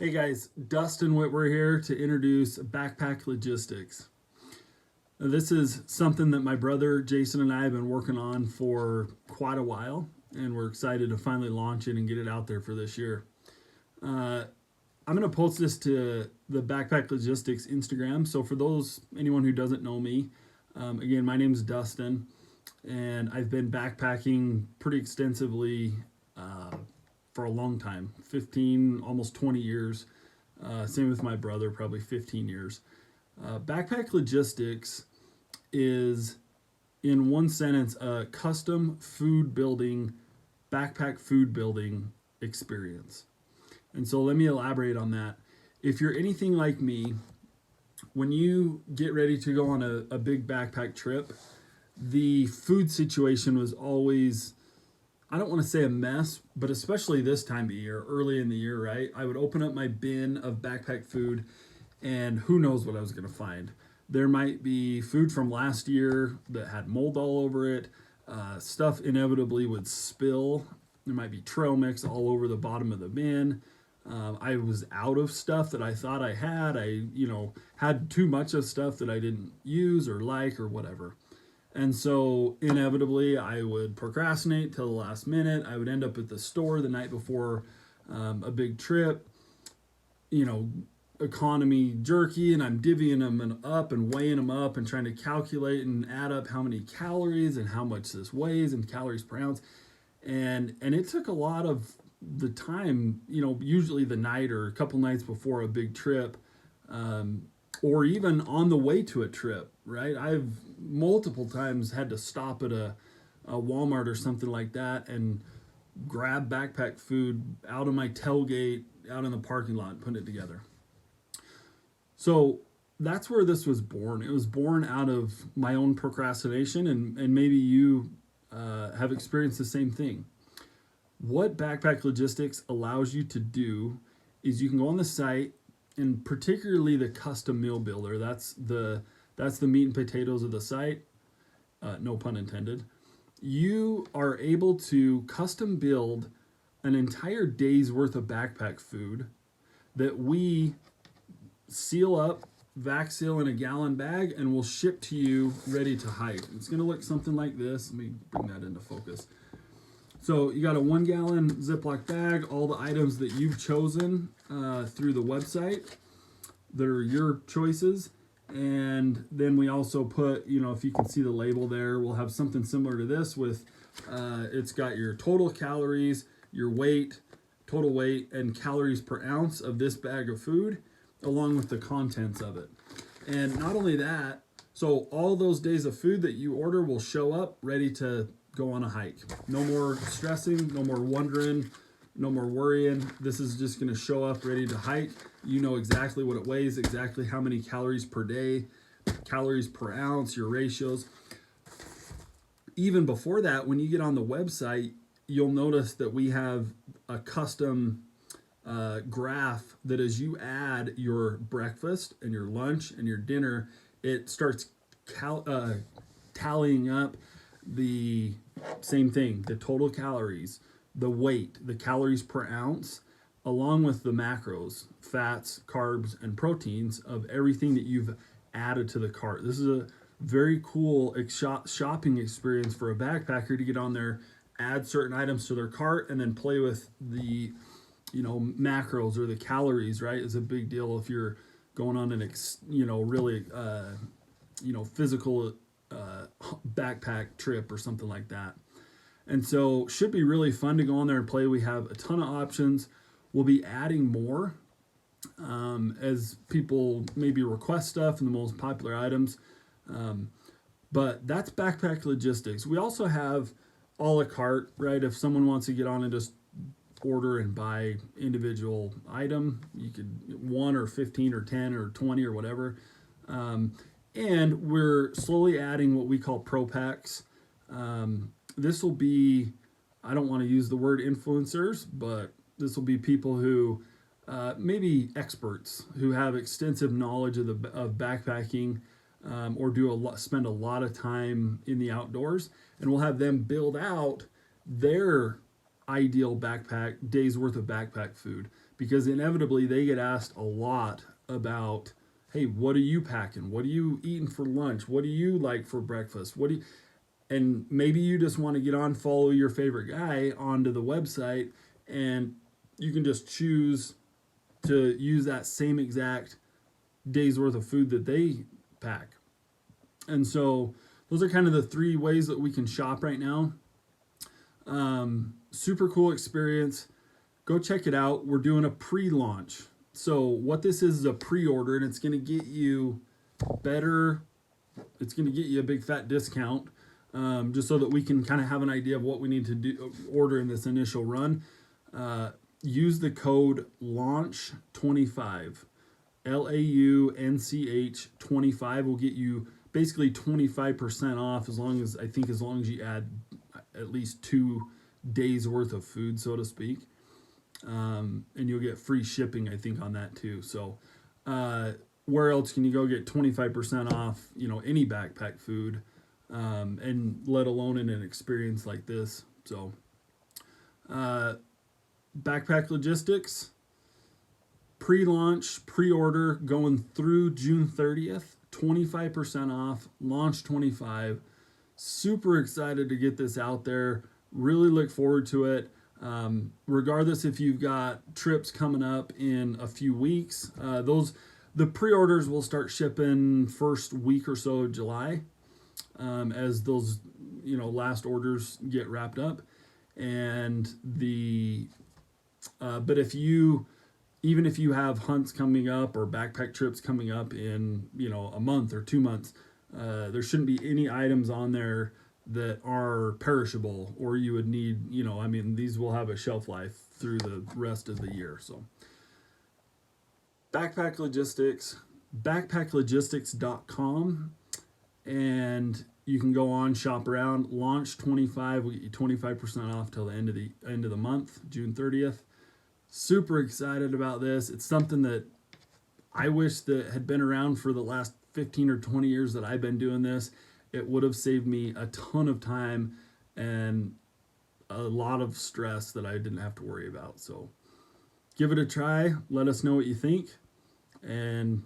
Hey guys, Dustin Whitwer here to introduce Backpack Logistics. Now, this is something that my brother Jason and I have been working on for quite a while, and we're excited to finally launch it and get it out there for this year. Uh, I'm going to post this to the Backpack Logistics Instagram. So for anyone who doesn't know me, again, my name is Dustin, and I've been backpacking pretty extensively uh, for a long time, 15, almost 20 years. Same with my brother, probably 15 years. Backpack Logistics is, in one sentence, a custom food building, backpack food building experience. And so let me elaborate on that. If you're anything like me, when you get ready to go on a big backpack trip, the food situation was always, I don't want to say a mess, but especially this time of year, early in the year, right? I would open up my bin of backpack food and who knows what I was going to find. There might be food from last year that had mold all over it. Stuff inevitably would spill. There might be trail mix all over the bottom of the bin. I was out of stuff that I thought I had. Had too much of stuff that I didn't use or like or whatever. And so inevitably, I would procrastinate till the last minute. I would end up at the store the night before a big trip, you know, economy jerky, and I'm divvying them up and weighing them up and trying to calculate and add up how many calories and how much this weighs and calories per ounce. And it took a lot of the time, usually the night or a couple nights before a big trip, or even on the way to a trip, right? I've multiple times had to stop at a Walmart or something like that and grab backpack food out of my tailgate, out in the parking lot, and put it together. So that's where this was born. It was born out of my own procrastination, and maybe you have experienced the same thing. What Backpack Logistics allows you to do is you can go on the site, and particularly the custom meal builder. That's the meat and potatoes of the site. No pun intended. You are able to custom build an entire day's worth of backpack food that we seal up, vac seal in a gallon bag, and we'll ship to you ready to hike. It's going to look something like this. Let me bring that into focus. So you got a 1 gallon Ziploc bag, all the items that you've chosen through the website that are your choices. And then we also put, if you can see the label there, we'll have something similar to this with, it's got your total calories, your weight, total weight, and calories per ounce of this bag of food, along with the contents of it. And not only that, so all those days of food that you order will show up ready to go on a hike. No more stressing, no more wondering, no more worrying. This is just going to show up ready to hike. You know exactly what it weighs, exactly how many calories per day, calories per ounce, your ratios. Even before that, when you get on the website, you'll notice that we have a custom graph that as you add your breakfast and your lunch and your dinner, it starts tallying up the same thing, the total calories, the weight, the calories per ounce, along with the macros, fats, carbs, and proteins of everything that you've added to the cart. This is a very cool shopping experience for a backpacker to get on there, add certain items to their cart, and then play with the macros or the calories, right? Is a big deal if you're going on an really physical backpack trip or something like that. And so should be really fun to go on there and play. We have a ton of options. We'll be adding more as people maybe request stuff and the most popular items. But that's Backpack Logistics. We also have a la carte, right? If someone wants to get on and just order and buy individual item, you could 1 or 15 or 10 or 20 or whatever. And we're slowly adding what we call pro packs. This will be, I don't want to use the word influencers, but this will be people who maybe experts who have extensive knowledge of backpacking, or spend a lot of time in the outdoors, and we'll have them build out their ideal backpack day's worth of backpack food, because inevitably they get asked a lot about, hey, what are you packing? What are you eating for lunch? What do you like for breakfast? What do you, and maybe you just want to get on, follow your favorite guy onto the website, and you can just choose to use that same exact day's worth of food that they pack. And so those are kind of the three ways that we can shop right now. Super cool experience. Go check it out. We're doing a pre-launch. So what this is a pre-order, and it's going to get you better. It's going to get you a big fat discount, just so that we can kind of have an idea of what we need to do order in this initial run. Use the code LAUNCH25. LAUNCH25 will get you basically 25% off, as long as you add at least 2 days worth of food, so to speak. And you'll get free shipping, I think, on that too. So where else can you go get 25% off, any backpack food, and let alone in an experience like this? So Backpack Logistics, pre-launch, pre-order going through June 30th, 25% off, launch 25. Super excited to get this out there. Really look forward to it. Regardless if you've got trips coming up in a few weeks, the pre-orders will start shipping first week or so of July, as those last orders get wrapped up. And but even if you have hunts coming up or backpack trips coming up in a month or 2 months, there shouldn't be any items on there that are perishable, or you would need, these will have a shelf life through the rest of the year. So Backpack Logistics, backpacklogistics.com, and you can go on, shop around. Launch 25 will get you 25% off till the end of the month, June 30th. Super excited about this. It's something that I wish that had been around for the last 15 or 20 years that I've been doing this. It would have saved me a ton of time and a lot of stress that I didn't have to worry about. So give it a try. Let us know what you think. And